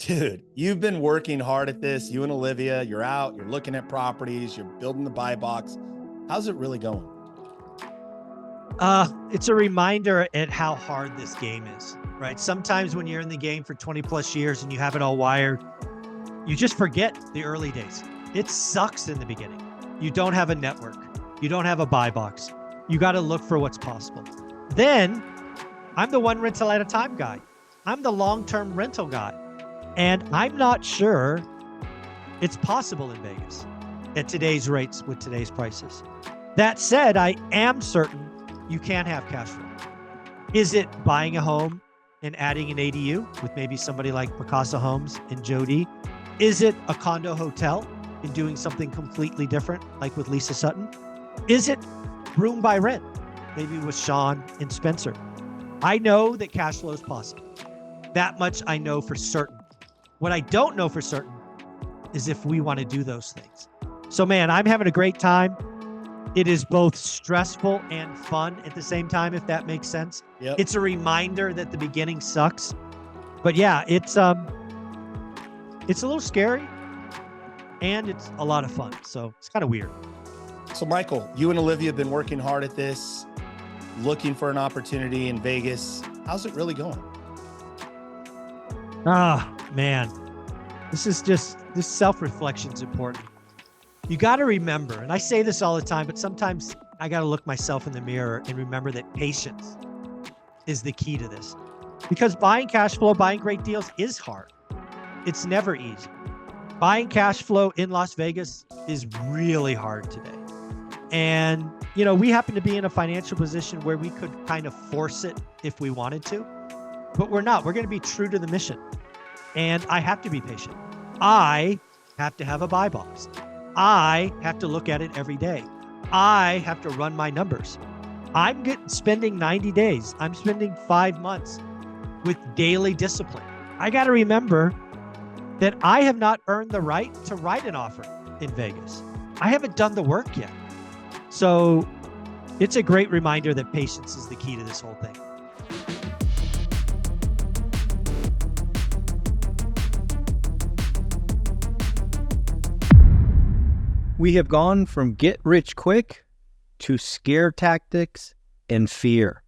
Dude, you've been working hard at this. You and Olivia, you're out, you're looking at properties, you're building the buy box. How's it really going? It's a reminder at how hard this game is, right? Sometimes when you're in the game for 20 plus years and you have it all wired, you just forget the early days. It sucks in the beginning. You don't have a network. You don't have a buy box. You got to look for what's possible. Then I'm the one rental at a time guy. I'm the long-term rental guy. And I'm not sure it's possible in Vegas at today's rates with today's prices. That said, I am certain you can have cash flow. Is it buying a home and adding an ADU with maybe somebody like Picasa Homes and Jody? Is it a condo hotel and doing something completely different like with Lisa Sutton? Is it room by rent, maybe with Sean and Spencer? I know that cash flow is possible. That much I know for certain. What I don't know for certain is if we want to do those things. So man, I'm having a great time. It is both stressful and fun at the same time, if that makes sense. Yep. It's a reminder that the beginning sucks. But yeah, it's a little scary and it's a lot of fun. So it's kind of weird. So Michael, you and Olivia have been working hard at this, looking for an opportunity in Vegas. How's it really going? Man, this self-reflection is important. You got to remember, and I say this all the time, but sometimes I got to look myself in the mirror and remember that patience is the key to this. Because buying cash flow, buying great deals is hard. It's never easy. Buying cash flow in Las Vegas is really hard today. And, we happen to be in a financial position where we could kind of force it if we wanted to, but we're not. We're going to be true to the mission. And I have to be patient. I have to have a buy box. I have to look at it every day. I have to run my numbers. I'm spending 90 days. I'm spending 5 months with daily discipline. I got to remember that I have not earned the right to write an offer in Vegas. I haven't done the work yet. So it's a great reminder that patience is the key to this whole thing. We have gone from get rich quick to scare tactics and fear.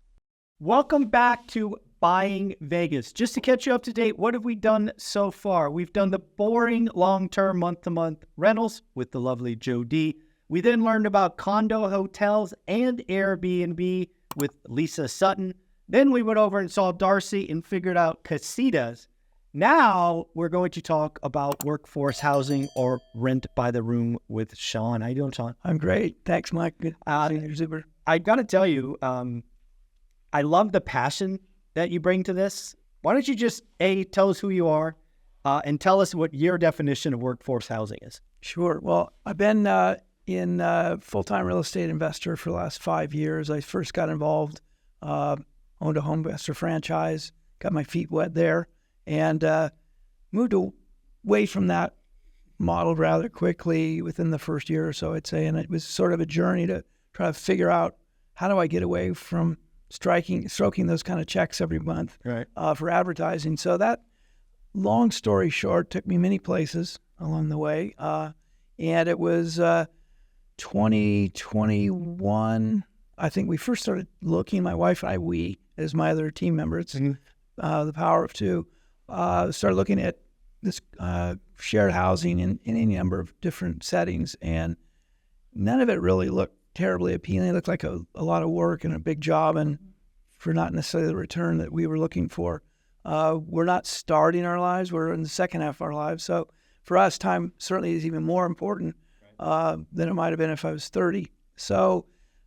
Welcome back to Buying Vegas. Just to catch you up to date, what have we done so far? We've done the boring long-term month-to-month rentals with the lovely Jody. We then learned about condo hotels and Airbnb with Lisa Sutton. Then we went over and saw Darcy and figured out casitas. Now we're going to talk about workforce housing or rent by the room with Sean. How you doing, Sean? I'm great. Thanks, Mike. Good. You're super. I got to tell you, I love the passion that you bring to this. Why don't you just, tell us who you are and tell us what your definition of workforce housing is? Sure. Well, I've been in full-time real estate investor for the last 5 years. I first got involved, owned a home investor franchise, got my feet wet there, and moved away from that model rather quickly within the first year or so, I'd say. And it was sort of a journey to try to figure out how do I get away from stroking those kind of checks every month for advertising. So that, long story short, took me many places along the way. And it was 2021, I think we first started looking, my wife and I, we, as my other team member, it's the power of two, started looking at this shared housing in any number of different settings, and none of it really looked terribly appealing. It looked like a lot of work and a big job, and for not necessarily the return that we were looking for. We're not starting our lives, we're in the second half of our lives. So for us, time certainly is even more important than it might have been if I was 30. So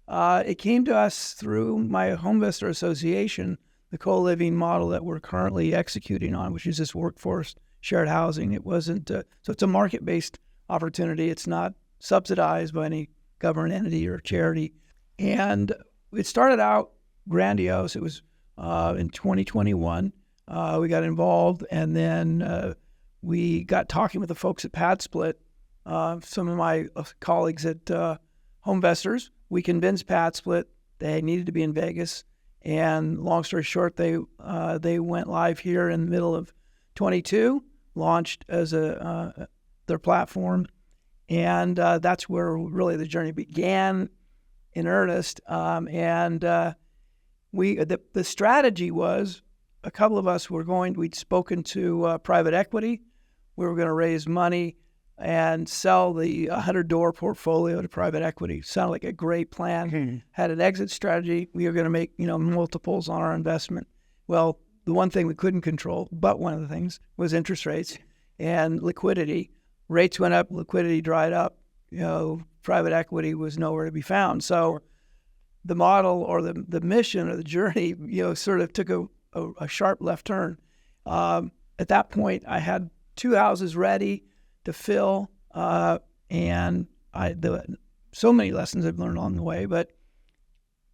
it came to us through my home investor association, the co-living model that we're currently executing on, which is this workforce shared housing. It wasn't, so it's a market-based opportunity. It's not subsidized by any government entity or charity. And it started out grandiose. It was in 2021. We got involved, and then we got talking with the folks at PadSplit, some of my colleagues at Home Investors. We convinced PadSplit they needed to be in Vegas. And long story short, they went live here in the middle of 22, launched as their platform, and that's where really the journey began in earnest. The strategy was, a couple of us we'd spoken to private equity. We were going to raise money and sell the 100-door portfolio to private equity. Sounded like a great plan. Had an exit strategy. We were going to make, multiples on our investment. Well, the one thing we couldn't control, but one of the things, was interest rates and liquidity. Rates went up, liquidity dried up. Private equity was nowhere to be found. So the model or the mission or the journey, sort of took a sharp left turn. At that point, I had 2 houses ready to fill, and so many lessons I've learned along the way. But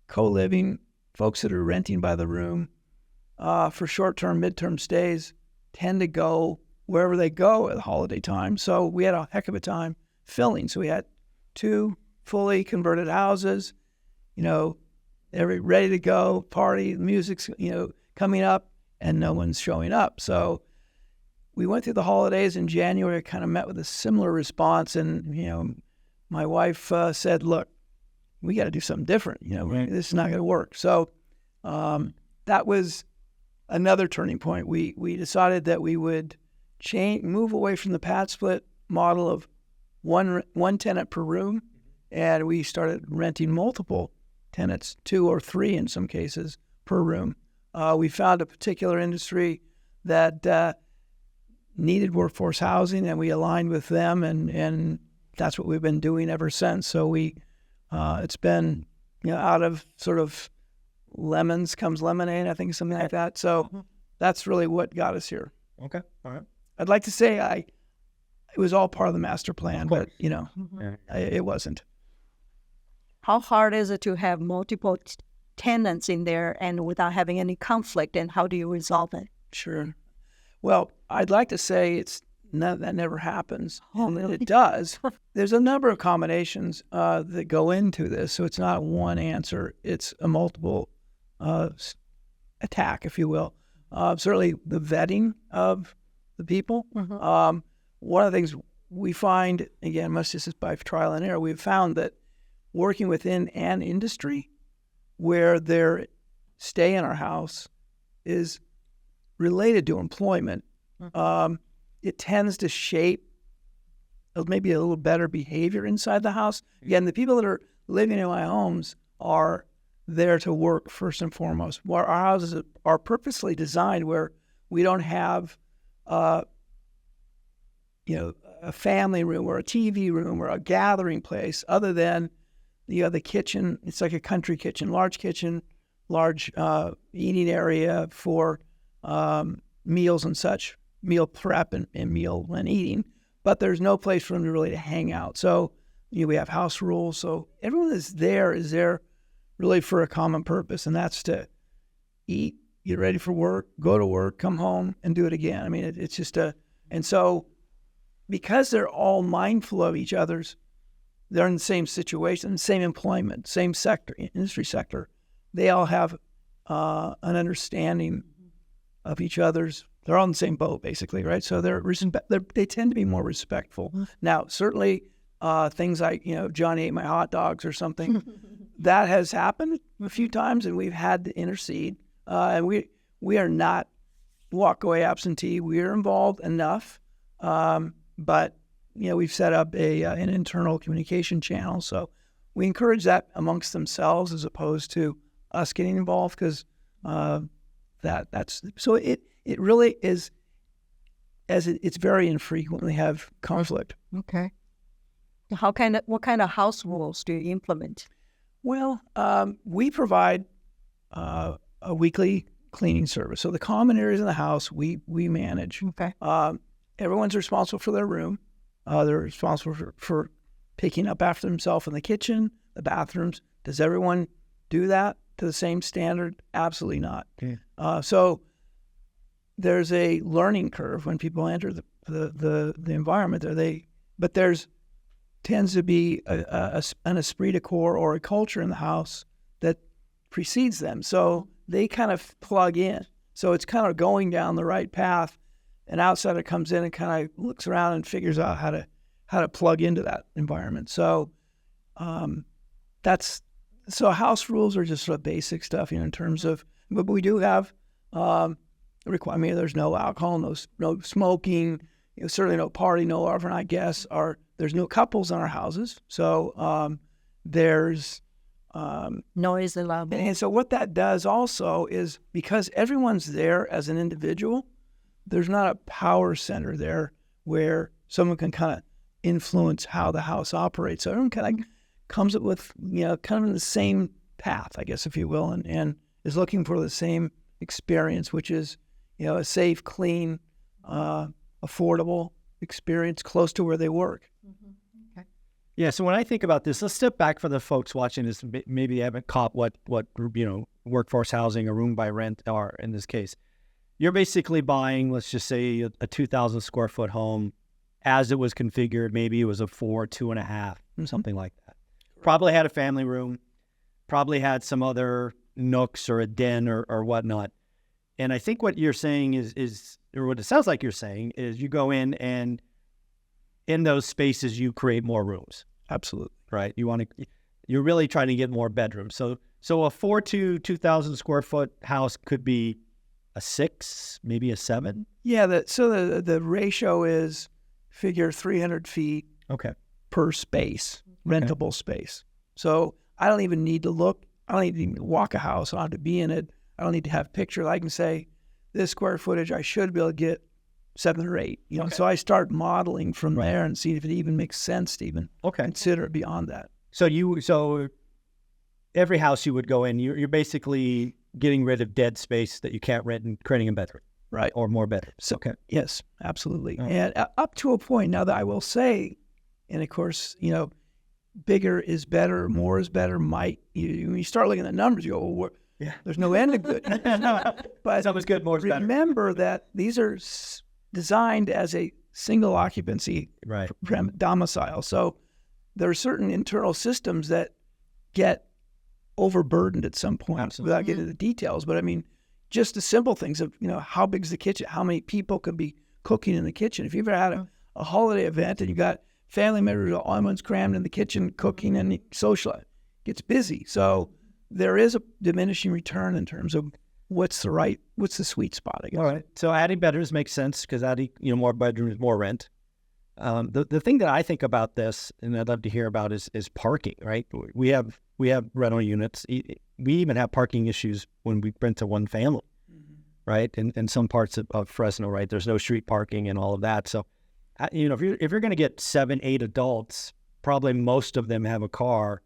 co-living, folks that are renting by the room for short-term, mid-term stays tend to go wherever they go at the holiday time. So we had a heck of a time filling. So we had 2 fully converted houses, ready to go, party, the music's, coming up, and no one's showing up. So we went through the holidays in January, kind of met with a similar response. And, my wife said, look, we got to do something different. This is not going to work. So that was another turning point. We decided that we would move away from the pad split model of one tenant per room. And we started renting multiple tenants, 2 or 3 in some cases, per room. We found a particular industry that needed workforce housing, and we aligned with them, and that's what we've been doing ever since. So it's been, out of sort of lemons comes lemonade, I think, something like that. So that's really what got us here. Okay. All right. I'd like to say it was all part of the master plan, but, it wasn't. How hard is it to have multiple tenants in there and without having any conflict, and how do you resolve it? Sure. Well, I'd like to say that never happens. Oh, and really? It does. There's a number of combinations that go into this, so it's not one answer. It's a multiple attack, if you will. Certainly the vetting of the people. One of the things we find, again, much just by trial and error, we've found that working within an industry where their stay in our house is related to employment, it tends to shape maybe a little better behavior inside the house. Again, the people that are living in my homes are there to work first and foremost. Our houses are purposely designed where we don't have a family room or a TV room or a gathering place other than the kitchen. It's like a country kitchen, large eating area for meals and such, meal prep and meal and eating. But there's no place for them to really hang out. So we have house rules. So everyone is there really for a common purpose, and that's to eat, get ready for work, go to work, come home, and do it again. I mean, it's just and so because they're all mindful of each other's, they're in the same situation, same employment, same sector, industry sector. They all have an understanding of each other's. They're all in the same boat, basically, right? So they tend to be more respectful. Now, certainly things like, Johnny ate my hot dogs or something, that has happened a few times, and we've had to intercede. And we are not walk-away absentee. We are involved enough, but we've set up an internal communication channel. So we encourage that amongst themselves as opposed to us getting involved, because that's so it really is, it's very infrequently have conflict. Okay. What kind of house rules do you implement? Well, we provide a weekly cleaning service. So the common areas in the house we manage. Okay. Everyone's responsible for their room. They're responsible for picking up after themselves in the kitchen, the bathrooms. Does everyone do that to the same standard? Absolutely not. Okay. So there's a learning curve when people enter the environment there. But there's tends to be an esprit de corps or a culture in the house that precedes them. So they kind of plug in. So it's kind of going down the right path an outsider comes in and kind of looks around and figures out how to plug into that environment. So so house rules are just sort of basic stuff, in terms of, but we do have requirement. There's no alcohol, no smoking, certainly no party, no overnight guests. There's no couples in our houses, so there's noise allowed. And so what that does also is, because everyone's there as an individual, there's not a power center there where someone can kind of influence how the house operates. So everyone kind of comes up with, kind of in the same path, I guess, if you will, and is looking for the same experience, which is, a safe, clean, affordable experience close to where they work. Yeah. So when I think about this, let's step back for the folks watching this. Maybe they haven't caught what workforce housing or room by rent are in this case. You're basically buying, let's just say, a 2,000 square foot home as it was configured. Maybe it was a 4, 2.5, something like that. Probably had a family room, probably had some other nooks or a den or whatnot. And I think what you're saying is, or what it sounds like you're saying is, you go in and in those spaces you create more rooms. Absolutely. Right. You're really trying to get more bedrooms. So a 4 to 2,000 square foot house could be a 6, maybe a 7. Yeah. So the ratio is, figure 300 feet per space, rentable space. So I don't even need to look. I don't need to even walk a house. I don't have to be in it. I don't need to have pictures. I can say, this square footage, I should be able to get 7 or 8. So I start modeling from there and see if it even makes sense to even consider it beyond that. So every house you would go in, you're basically getting rid of dead space that you can't rent and creating a bedroom, right? Or more bedrooms. So, yes, absolutely. And up to a point. Now, that I will say, and of course, bigger is better, more is better. When you start looking at the numbers, you go, well, there's no end to good. But some is good, more is better. Remember that these are designed as a single occupancy domicile. So there are certain internal systems that get overburdened at some point. Without getting into the details. But I mean, just the simple things of, how big is the kitchen? How many people could be cooking in the kitchen? If you've ever had a holiday event and you got family members, all everyone's crammed in the kitchen cooking and social, it gets busy. So there is a diminishing return in terms of what's the sweet spot, I guess. All right. So adding bedrooms makes sense, because adding, more bedrooms, more rent. The thing that I think about this, and I'd love to hear about, is parking, right? We have rental units. We even have parking issues when we rent to one family, right? In some parts of Fresno, right? There's no street parking and all of that. So, if you're going to get 7, 8 adults, probably most of them have a car.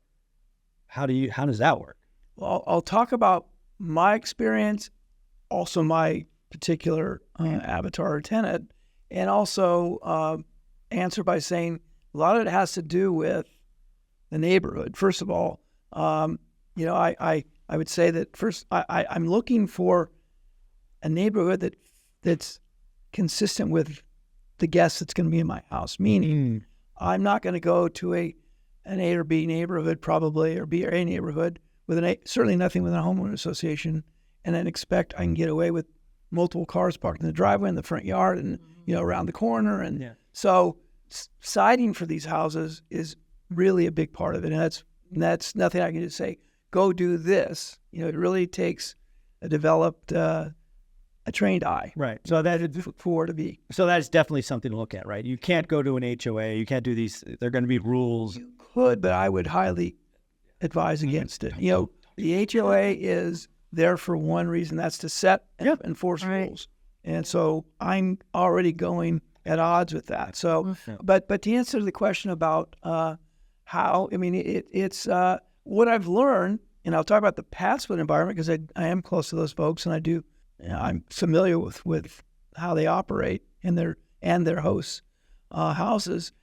How does that work? Well, I'll talk about my experience, also my particular avatar or tenant, and also answer by saying a lot of it has to do with the neighborhood. First of all, I would say that first I'm looking for a neighborhood that's consistent with the guest that's going to be in my house. Meaning, I'm not going to go to an A or B neighborhood, probably, or B or A neighborhood with certainly nothing with a homeowner association, and then expect I can get away with multiple cars parked in the driveway, in the front yard, and around the corner. And so siding for these houses is really a big part of it, and that's nothing I can just say, go do this. It really takes a developed, a trained eye, right? So that's definitely something to look at, right? You can't go to an HOA. You can't do these. They're going to be rules. You could, but I would highly advise against it. The HOA is there for one reason. That's to set and enforce rules. And so I'm already going at odds with that. So, but to answer the question about how, it's what I've learned, and I'll talk about the Patchwood environment because I am close to those folks, and I'm familiar with how they operate and their hosts' houses.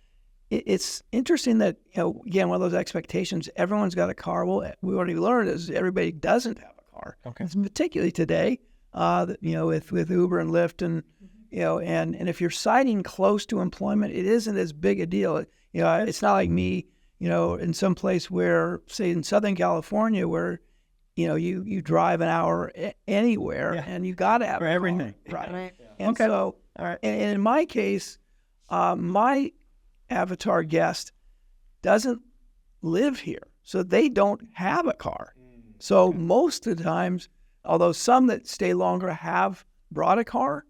It's interesting that, again, one of those expectations, everyone's got a car. Well, we already learned is everybody doesn't have a car. Okay. Particularly today, with Uber and Lyft and if you're siding close to employment, it isn't as big a deal. It's not like me, in some place where, say in Southern California, where, you drive an hour anywhere and you got to have for everything. Right. And so All right. And in my case, my avatar guest doesn't live here, so they don't have a car. So most of the times, although some that stay longer have brought a car,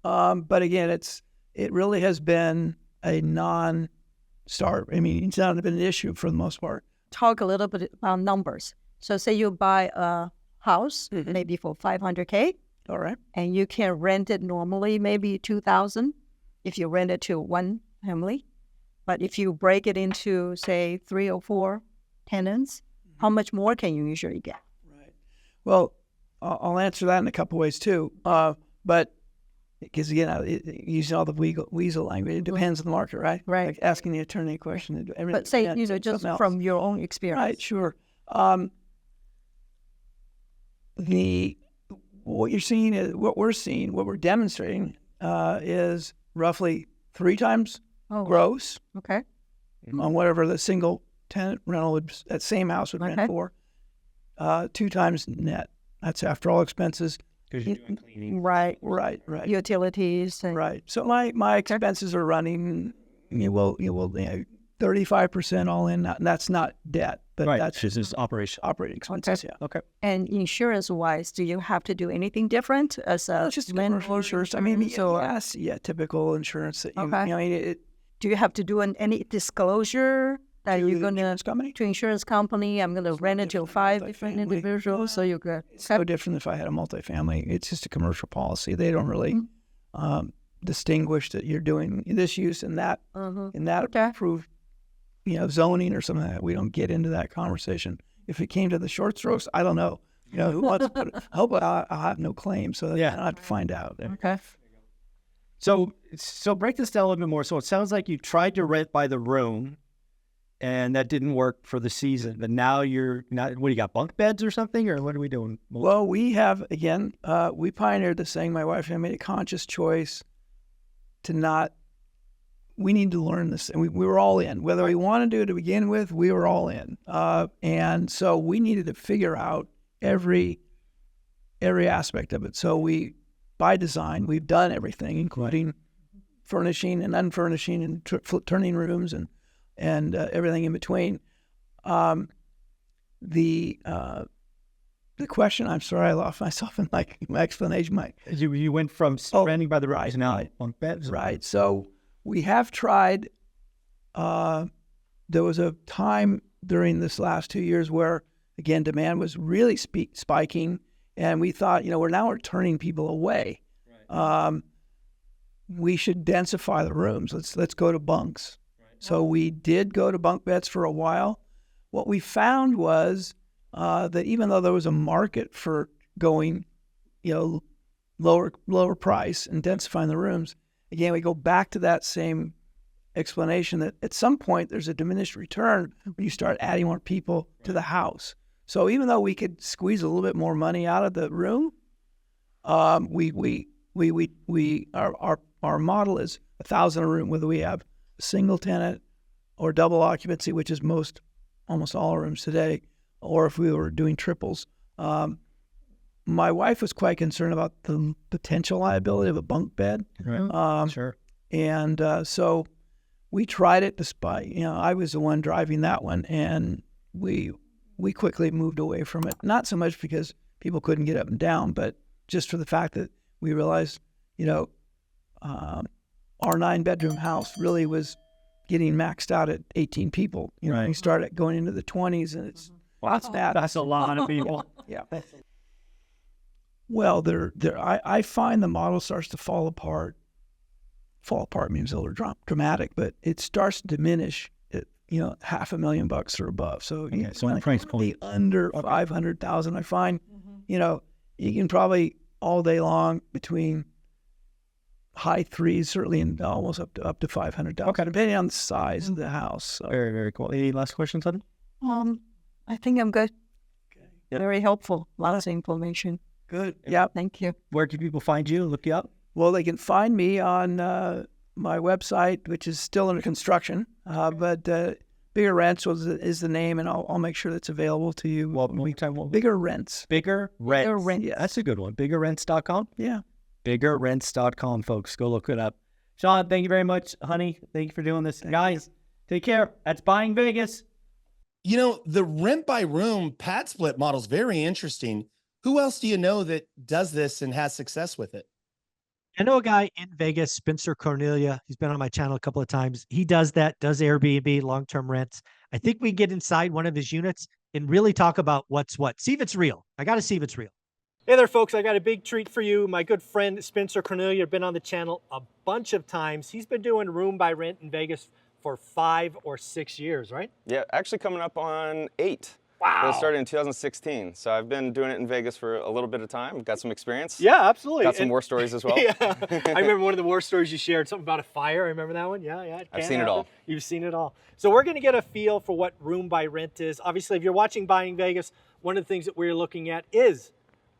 but again, it really has been a non-start. I mean, it's not been an issue for the most part. Talk a little bit about numbers. So say you buy a house, maybe for $500K, All right. and you can rent it normally maybe $2,000 if you rent it to one family. But if you break it into, say, 3 or 4 tenants, how much more can you usually get? Right. Well, I'll answer that in a couple ways too. But because again, using all the weasel language, it depends on the market, right? Right. Like asking the attorney a question. But say, just something else. from your own experience. Right. Sure. What you're seeing is what we're demonstrating is roughly 3 times gross Okay. on whatever the single tenant rental would, that same house would rent for. 2 times net. That's after all expenses. Because you're doing cleaning. Right. Right. Utilities. And, Right. So my expenses are running 35% all in. That's not debt, but Right. that's This is operating. operating expenses. Okay. Yeah. Okay. And insurance-wise, do you have to do anything different as a It's just landlord? commercial insurance. I mean, So, yes, typical insurance. That you, Okay. I mean, it do you have to do any disclosure that to you're the going to insurance company. to insurance company? I'm going to rent it to different 5 than different multifamily. individuals, so you could. It's no different if I had a multifamily. It's just a commercial policy. They don't really distinguish that you're doing this use and that Okay. approved, zoning or something like that. We don't get into that conversation. If it came to the short strokes, I don't know. Who wants to put it? Hopefully I'll have no claim, so I don't have to find out. Okay. So break this down a little bit more. So it sounds like you tried to rent by the room, and that didn't work for the season. But now what do you got, bunk beds or something, or what are we doing? Well, we have, again, we pioneered this thing. My wife and I made a conscious choice to we need to learn this. And we were all in. Whether we want to do it to begin with, we were all in. And so we needed to figure out every aspect of it. So by design, we've done everything, including furnishing and unfurnishing and turning rooms and everything in between. The question, I'm sorry, I lost myself in my explanation. You went from renting by the room to now bunk beds. Right. So we have tried. There was a time during this last 2 years where, again, demand was really spiking, and we thought, we're turning people away. Right. We should densify the rooms. Let's go to bunks. Right. So we did go to bunk beds for a while. What we found was that even though there was a market for going, lower price and densifying the rooms, again, we go back to that same explanation that at some point there's a diminished return when you start adding more people to the house. So even though we could squeeze a little bit more money out of the room, our model is $1,000 a room, whether we have a single tenant or double occupancy, which is almost all rooms today, or if we were doing triples. My wife was quite concerned about the potential liability of a bunk bed. Right. Sure. And so we tried it despite, I was the one driving that one, and we quickly moved away from it. Not so much because people couldn't get up and down, but just for the fact that we realized, our 9-bedroom house really was getting maxed out at 18 people. Right. We started going into the 20s, and it's that's bad. That's a lot of people. Yeah. Well, I find the model starts to fall apart. Fall apart means a little dramatic, but it starts to diminish at $500,000 or above. So so on the price point under 500,000, I find you can probably all day long between high threes, certainly, and almost up to 500,000. Okay, depending on the size of the house. So. Very, very cool. Any last questions, Hutton? I think I'm good. Okay. Yep. Very helpful. Lots of information. Good. Yeah. Thank you. Where can people find you? Look you up. Well, they can find me on my website, which is still under construction, but Bigger Rents is the name, and I'll make sure that's available to you. Well, Bigger Rents. Bigger Rents. Rents. Yeah, that's a good one. BiggerRents.com. Yeah. biggerrents.com, folks. Go look it up. Sean, thank you very much. Honey, thank you for doing this. Guys, take care. That's Buying Vegas. You know, the rent by room pad split model is very interesting. Who else do you know that does this and has success with it? I know a guy in Vegas, Spencer Cornelia. He's been on my channel a couple of times. He does that, does Airbnb, long-term rents. I think we get inside one of his units and really talk about what's what. See if it's real. I got to see if it's real. Hey there, folks. I got a big treat for you. My good friend, Spencer Cornelia, has been on the channel a bunch of times. He's been doing room by rent in Vegas for 5 or 6 years, right? Yeah, actually coming up on 8. Wow. It started in 2016, so I've been doing it in Vegas for a little bit of time. Got some experience. Yeah, absolutely. Got some war stories as well. Yeah, I remember one of the war stories you shared, something about a fire. I remember that one. Yeah. I've seen it all. You've seen it all. So we're going to get a feel for what room by rent is. Obviously, if you're watching Buying Vegas, one of the things that we're looking at is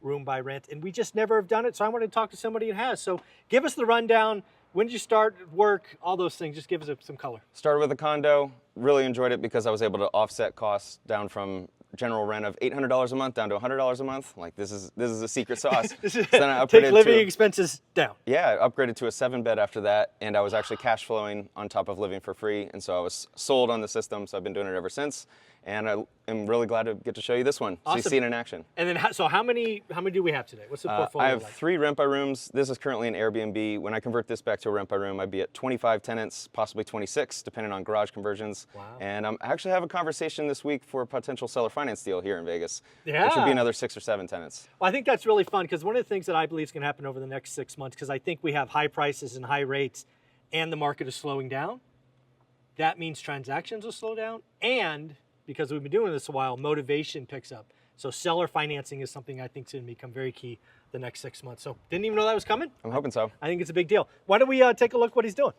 room by rent, and we just never have done it. So I want to talk to somebody that has. So give us the rundown. When did you start work? All those things. Just give us some color. Started with a condo. Really enjoyed it because I was able to offset costs down from general rent of $800 a month down to $100 a month. Like this is a secret sauce. So then I Take living expenses down. Yeah, I upgraded to a 7-bed after that, and I was actually cash flowing on top of living for free, and so I was sold on the system. So I've been doing it ever since, and I am really glad to get to show you this one. Awesome. So you see it in action. And then, so how many do we have today? What's the portfolio I have like? 3 rent by rooms. This is currently an Airbnb. When I convert this back to a rent by room, I'd be at 25 tenants, possibly 26, depending on garage conversions. Wow. And I actually have a conversation this week for a potential seller finance deal here in Vegas. Yeah. Which would be another 6 or 7 tenants. Well, I think that's really fun because one of the things that I believe is going to happen over the next 6 months, because I think we have high prices and high rates and the market is slowing down. That means transactions will slow down, and because we've been doing this a while, motivation picks up. So seller financing is something I think is going to become very key the next 6 months. So didn't even know that was coming. I'm hoping so. I think it's a big deal. Why don't we take a look what he's doing?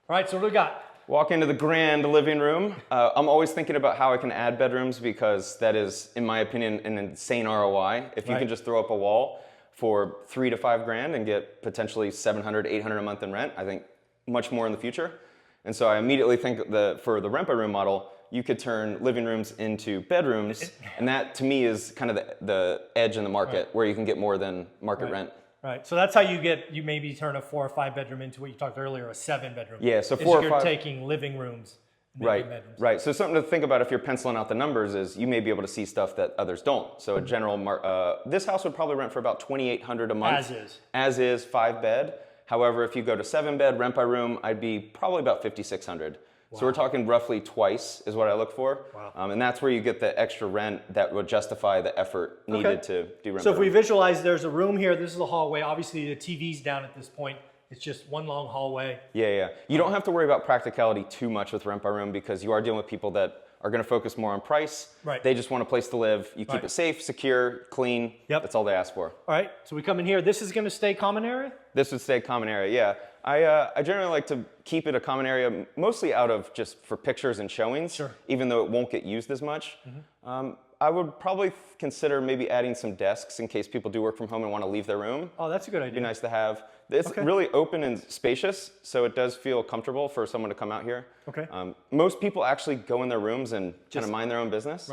All right, so what do we got? Walk into the grand living room. I'm always thinking about how I can add bedrooms because that is, in my opinion, an insane ROI. If you can just throw up a wall for $3 to $5 grand and get potentially $700, $800 a month in rent, I think much more in the future. And so I immediately think for the rent by room model, you could turn living rooms into bedrooms, and that to me is kind of the edge in the market where you can get more than market rent. Right, so that's how you maybe turn a 4 or 5 bedroom into what you talked earlier, a 7 bedroom. Yeah, so 4 or 5. You're taking living rooms and making bedrooms. Right. So something to think about if you're penciling out the numbers is you may be able to see stuff that others don't. So a general, this house would probably rent for about $2,800 a month. As is 5 bed. However, if you go to 7 bed rent by room, I'd be probably about $5,600. Wow. So we're talking roughly twice is what I look for. Wow. And that's where you get the extra rent that would justify the effort needed to do rent. So if we visualize there's a room here, this is the hallway. Obviously the TV's down at this point. It's just one long hallway. Yeah. You don't have to worry about practicality too much with rent by room because you are dealing with people that are going to focus more on price. Right. They just want a place to live. You keep it safe, secure, clean. Yep. That's all they ask for. All right. So we come in here. This is going to stay common area? This would stay common area, yeah. I generally like to keep it a common area, mostly out of just for pictures and showings, even though it won't get used as much. I would probably consider maybe adding some desks in case people do work from home and want to leave their room. Oh, that's a good idea. It'd be nice to have. It's really open and spacious, so it does feel comfortable for someone to come out here. Okay. Most people actually go in their rooms and kind of mind their own business,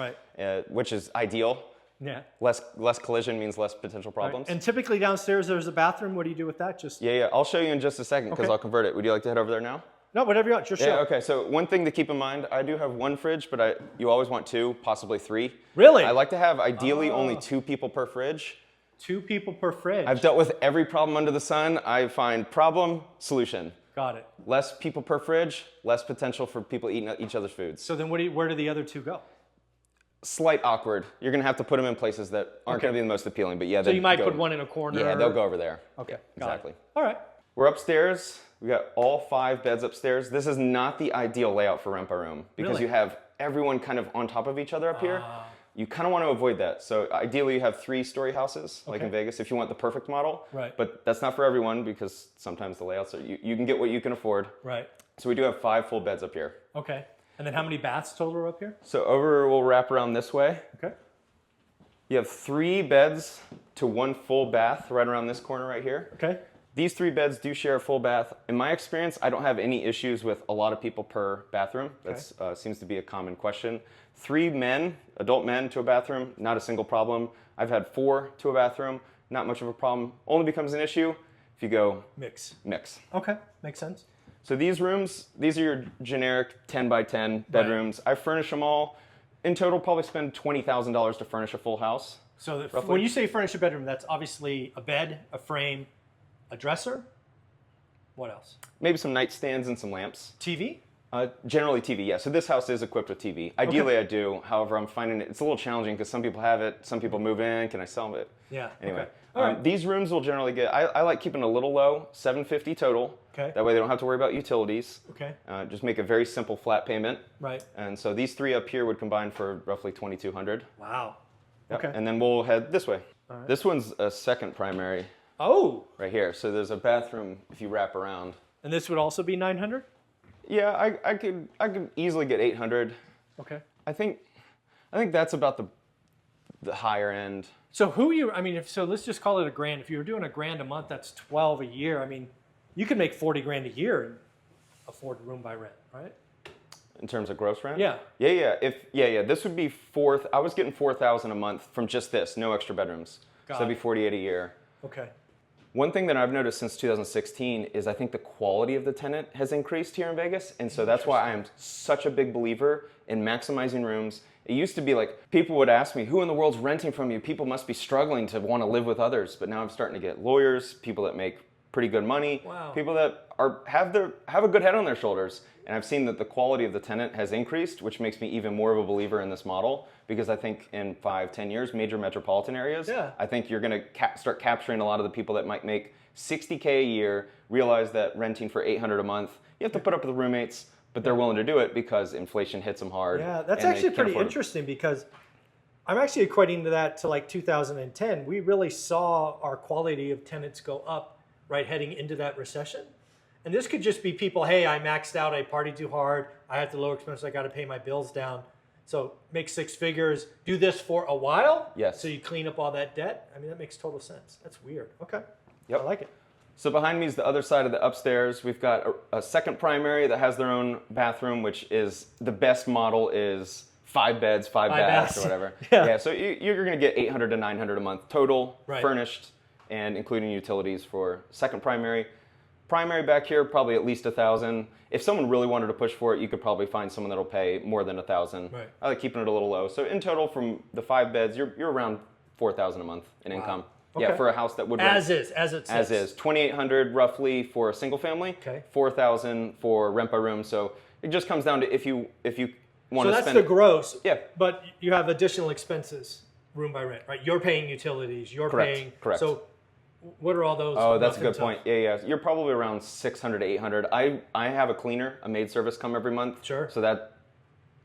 which is ideal. Yeah. Less collision means less potential problems. Right. And typically downstairs there's a bathroom. What do you do with that? Yeah. I'll show you in just a second because I'll convert it. Would you like to head over there now? No, whatever you want. Sure. Yeah. Okay. So one thing to keep in mind, I do have 1 fridge, but you always want 2, possibly 3. Really? I like to have ideally only 2 people per fridge. 2 people per fridge. I've dealt with every problem under the sun. I find problem, solution. Got it. Less people per fridge, less potential for people eating each other's foods. So then where do the other 2 go? Slight awkward. You're going to have to put them in places that aren't going to be the most appealing, but yeah. So you might put one in a corner. Yeah, they'll go over there. Okay, yeah, exactly. All right. We're upstairs. We got all 5 beds upstairs. This is not the ideal layout for rent by room because you have everyone kind of on top of each other up here. You kind of want to avoid that. So ideally you have 3-story houses like in Vegas if you want the perfect model. Right. But that's not for everyone because sometimes the layouts are, you can get what you can afford. Right. So we do have 5 full beds up here. Okay. And then how many baths total are up here? So we'll wrap around this way. Okay. You have 3 beds to 1 full bath right around this corner right here. Okay. These 3 beds do share a full bath. In my experience, I don't have any issues with a lot of people per bathroom. That seems to be a common question. 3 men, adult men to a bathroom, not a single problem. I've had 4 to a bathroom, not much of a problem. Only becomes an issue if you go Mix. Okay, makes sense. So these rooms, these are your generic 10 by 10 bedrooms. I furnish them all. In total, probably spend $20,000 to furnish a full house. So roughly. when you say furnish a bedroom, that's obviously a bed, a frame, a dresser. What else? Maybe some nightstands and some lamps. TV? Generally TV, yeah. So this house is equipped with TV. Ideally, I do. However, I'm finding it's a little challenging because some people have it, some people move in. Can I sell it? Yeah. Anyway, Okay. All right. these rooms will generally get. I like keeping it a little low, $750 total. Okay. That way they don't have to worry about utilities. Okay. Just make a very simple flat payment. Right. And so these three up here would combine for roughly $2,200. Wow. Yep. Okay. And then we'll head this way. All right. This one's a second primary Oh. right here. So there's a bathroom if you wrap around. And this would also be 900? Yeah, I could easily get 800. Okay. I think that's about the higher end. So so let's just call it $1,000. If you were doing $1,000 a month, that's 12 a year. I mean, you could make 40 grand a year and afford room by rent, right? In terms of gross rent? Yeah. Yeah. This would be I was getting $4,000 a month from just this, no extra bedrooms. So that'd be 48 a year. Okay. One thing that I've noticed since 2016 is I think the quality of the tenant has increased here in Vegas. And so that's why I am such a big believer in maximizing rooms. It used to be like people would ask me, who in the world's renting from you? People must be struggling to want to live with others. But now I'm starting to get lawyers, people that make pretty good money, Wow. people that have a good head on their shoulders. And I've seen that the quality of the tenant has increased, which makes me even more of a believer in this model. Because I think in 5-10 years, major metropolitan areas, Yeah. I think you're going to start capturing a lot of the people that might make $60K a year, realize that renting for $800 a month, you have to put up with the roommates, but they're willing to do it because inflation hits them hard. Yeah, that's and they actually can't pretty afford it. interesting because I'm actually equating that to like 2010. We really saw our quality of tenants go up, right, heading into that recession. And this could just be people, hey, I maxed out, I partied too hard, I have to lower expenses, I got to pay my bills down. So make 6 figures, do this for a while. Yes. So you clean up all that debt. I mean, that makes total sense. That's weird. Okay. Yep. I like it. So behind me is the other side of the upstairs. We've got a second primary that has their own bathroom, which is the best model is 5 beds, 5 baths or whatever. Yeah. So you're going to get $800 to $900 a month total, Right. furnished, and including utilities for second primary. Primary back here, probably at least $1,000. If someone really wanted to push for it, you could probably find someone that'll pay more than $1,000. Right. I like keeping it a little low. So in total, from the 5 beds, you're around $4,000 a month in income. Okay. Yeah, for a house that would As rent. is, as it As says. is. $2,800 roughly for a single family. Okay. $4,000 for rent by room. So it just comes down to if you want So to that's spend. the gross. Yeah. But you have additional expenses, room by rent, right? You're paying utilities. You're Correct, paying. correct. So what are all those? Oh, that's a good buckets point. of? Yeah. You're probably around $600 to $800. I have a cleaner, a maid service come every month. Sure. So that,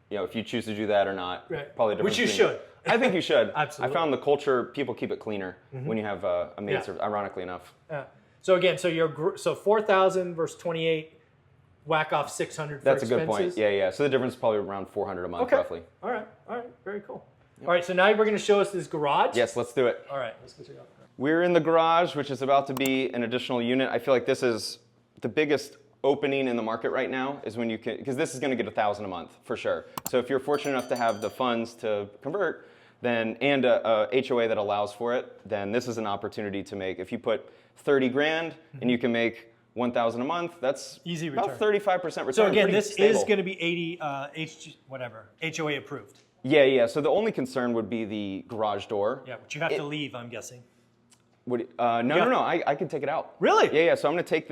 if you choose to do that or not, Right. probably different. Which you should. I think you should. Absolutely. I found the culture, people keep it cleaner when you have a maid Yeah. service, ironically enough. Yeah. So again, so 4,000 versus 28, whack off 600 for That's a expenses. good point. Yeah. So the difference is probably around $400 a month, Okay. roughly. All right. Very cool. All right. So now we're going to show us this garage. Yes, let's do it. All right. Let's go check it out. We're in the garage, which is about to be an additional unit. I feel like this is the biggest opening in the market right now is when you can, because this is going to get $1,000 a month for sure. So if you're fortunate enough to have the funds to convert, then and a HOA that allows for it, then this is an opportunity to make. If you put 30 grand and you can make 1,000 a month, that's Easy about return. 35% return. So again, Pretty this stable. is going to be 80 HOA approved. Yeah. So the only concern would be the garage door. Yeah, but you have to leave, I'm guessing. No. I can take it out. Really? Yeah. So I'm gonna take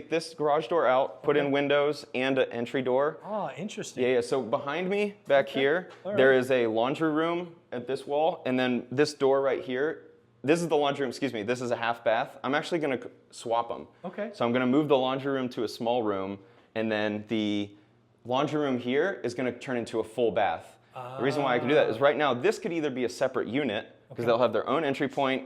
this garage door out, put in windows and an entry door. Oh, interesting. Yeah. So behind me, back here, there is a laundry room at this wall, and then this door right here. This is the laundry room. Excuse me. This is a half bath. I'm actually gonna swap them. Okay. So I'm gonna move the laundry room to a small room, and then the laundry room here is gonna turn into a full bath. The reason why I can do that is right now this could either be a separate unit because they'll have their own entry point,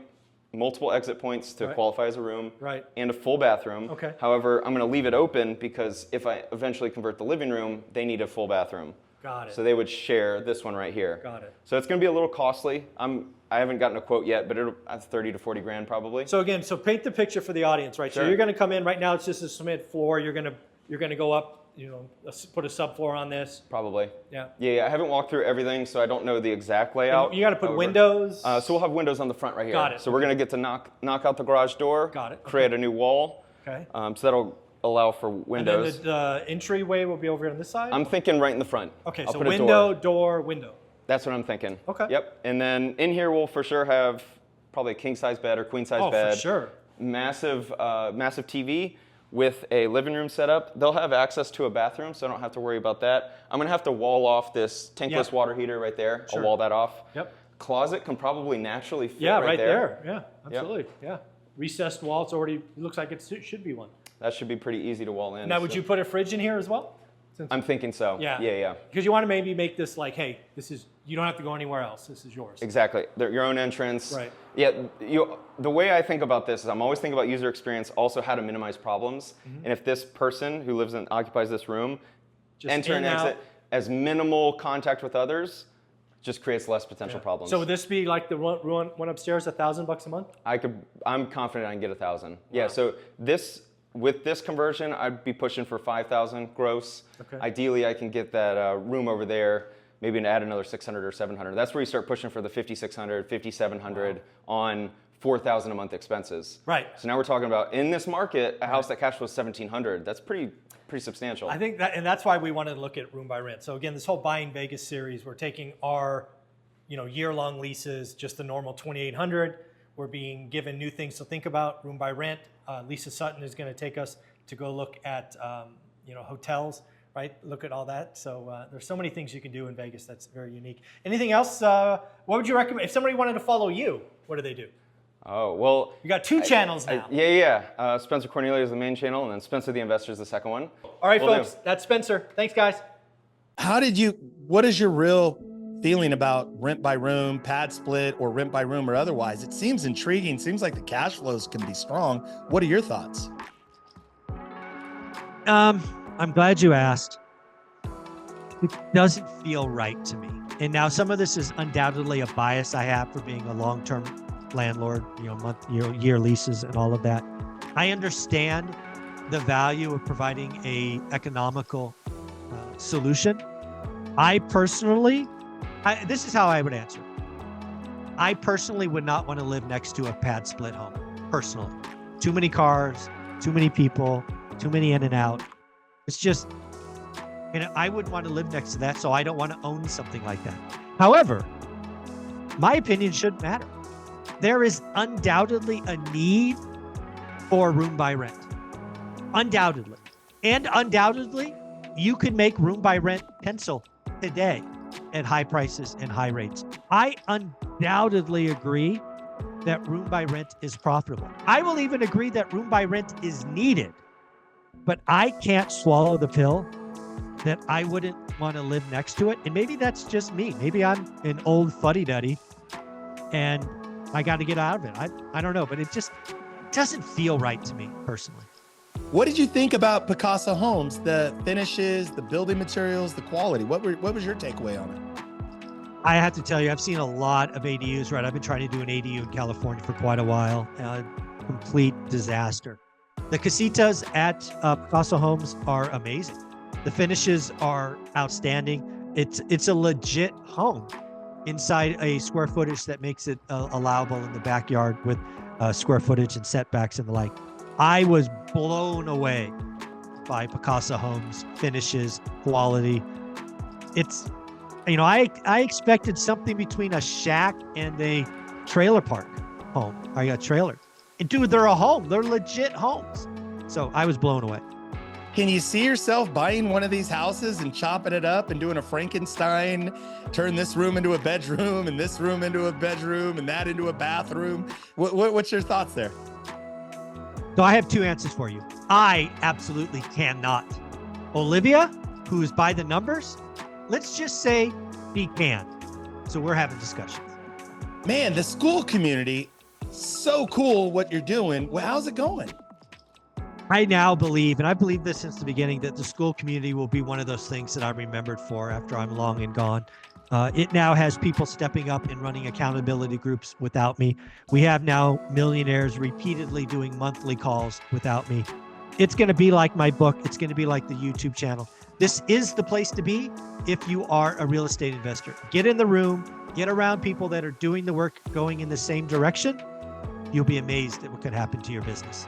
multiple exit points to qualify as a room, and a full bathroom. Okay. However, I'm going to leave it open because if I eventually convert the living room, they need a full bathroom. Got it. So they would share this one right here. Got it. So it's going to be a little costly. I haven't gotten a quote yet, but that's 30 to 40 grand probably. So again, paint the picture for the audience, right? Sure. So you're going to come in right now. It's just a cement floor. You're going to you're going to go up, put a subfloor on this. Probably. Yeah. Yeah, I haven't walked through everything, so I don't know the exact layout. You got to put windows. So we'll have windows on the front right here. Got it. So we're going to get to knock out the garage door. Got it. Create a new wall. Okay. So that'll allow for windows. And then the entryway will be over here on this side? I'm thinking right in the front. Okay, I'll so put a window, door, window. That's what I'm thinking. Okay. Yep. And then in here we'll for sure have probably a king size bed or queen size bed. Oh, for sure. Massive TV with a living room setup. They'll have access to a bathroom, so I don't have to worry about that. I'm gonna have to wall off this tankless water heater right there. Sure. I'll wall that off. Yep. Closet can probably naturally fit right there. Yeah, absolutely. Yeah. Recessed wall. It looks like it should be one. That should be pretty easy to wall in. Now, would you put a fridge in here as well? I'm thinking so. Yeah. Because you want to maybe make this like, hey, you don't have to go anywhere else. This is yours. Exactly. Your own entrance. Right. Yeah. The way I think about this is I'm always thinking about user experience, also how to minimize problems. And if this person who lives and occupies this room Just enter and exit out. as minimal contact with others, just creates less potential problems. So would this be like the one upstairs, $1,000 a month? I'm confident I can get 1,000. Yeah. So with this conversion, I'd be pushing for 5,000 gross. Okay. Ideally, I can get that room over there, maybe add another 600 or 700. That's where you start pushing for the 5,600, 5,700 on 4,000 a month expenses. Right. So now we're talking about in this market, a house that cash flows 1,700. That's pretty substantial. I think and that's why we wanted to look at room by rent. So again, this whole Buying Vegas series, we're taking our, year-long leases, just the normal 2,800. We're being given new things to think about, room by rent. Lisa Sutton is going to take us to go look at, hotels, right? Look at all that. So there's so many things you can do in Vegas that's very unique. Anything else? What would you recommend? If somebody wanted to follow you, what do they do? Oh, well. You got two channels now. Spencer Cornelia is the main channel, and then Spencer the Investor is the second one. All right, folks. That's Spencer. Thanks, guys. What is your real feeling about rent by room, pad split, or rent by room or otherwise? It seems intriguing. Seems like the cash flows can be strong. What are your thoughts? I'm glad you asked. It doesn't feel right to me. And now some of this is undoubtedly a bias I have for being a long-term landlord, year leases and all of that. I understand the value of providing a economical solution. This is how I would answer. I personally would not want to live next to a pad split home, personally. Too many cars, too many people, too many in and out. It's just, I wouldn't want to live next to that, so I don't want to own something like that. However, my opinion shouldn't matter. There is undoubtedly a need for room by rent. Undoubtedly. And undoubtedly, you can make room by rent pencil today at high prices and high rates. I undoubtedly agree that room by rent is profitable. I will even agree that room by rent is needed, but I can't swallow the pill that I wouldn't want to live next to it. And maybe that's just me. Maybe I'm an old fuddy-duddy and I got to get out of it. I don't know, but it just doesn't feel right to me personally. What did you think about Picasso Homes? The finishes, the building materials, the quality. What was your takeaway on it? I have to tell you, I've seen a lot of ADUs, right? I've been trying to do an ADU in California for quite a while. Complete disaster. The casitas at Picasso Homes are amazing. The finishes are outstanding. It's a legit home inside a square footage that makes it allowable in the backyard with square footage and setbacks and the like. I was blown away by Picasso Homes, finishes, quality. It's, I expected something between a shack and a trailer park home. I got a trailer. And dude, they're a home. They're legit homes. So I was blown away. Can you see yourself buying one of these houses and chopping it up and doing a Frankenstein, turn this room into a bedroom and this room into a bedroom and that into a bathroom? What's your thoughts there? So I have two answers for you. I absolutely cannot. Olivia, who's by the numbers, let's just say he can. So we're having discussions. Man, the school community, so cool what you're doing. Well, how's it going? I now believe, and I believe this since the beginning, that the school community will be one of those things that I'm remembered for after I'm long and gone. It now has people stepping up and running accountability groups without me. We have now millionaires repeatedly doing monthly calls without me. It's going to be like my book. It's going to be like the YouTube channel. This is the place to be if you are a real estate investor. Get in the room, get around people that are doing the work, going in the same direction. You'll be amazed at what could happen to your business.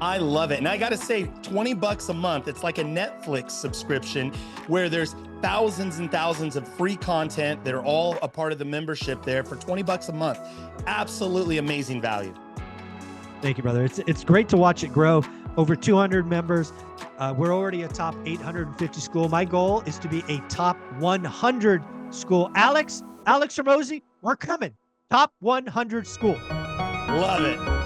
I love it. And I got to say, $20 a month, it's like a Netflix subscription where there's thousands and thousands of free content that are all a part of the membership there for $20 a month. Absolutely amazing value. Thank you, brother. It's great to watch it grow. Over 200 members. We're already a top 850 school. My goal is to be a top 100 school. Alex Ramosi, we're coming. Top 100 school. Love it.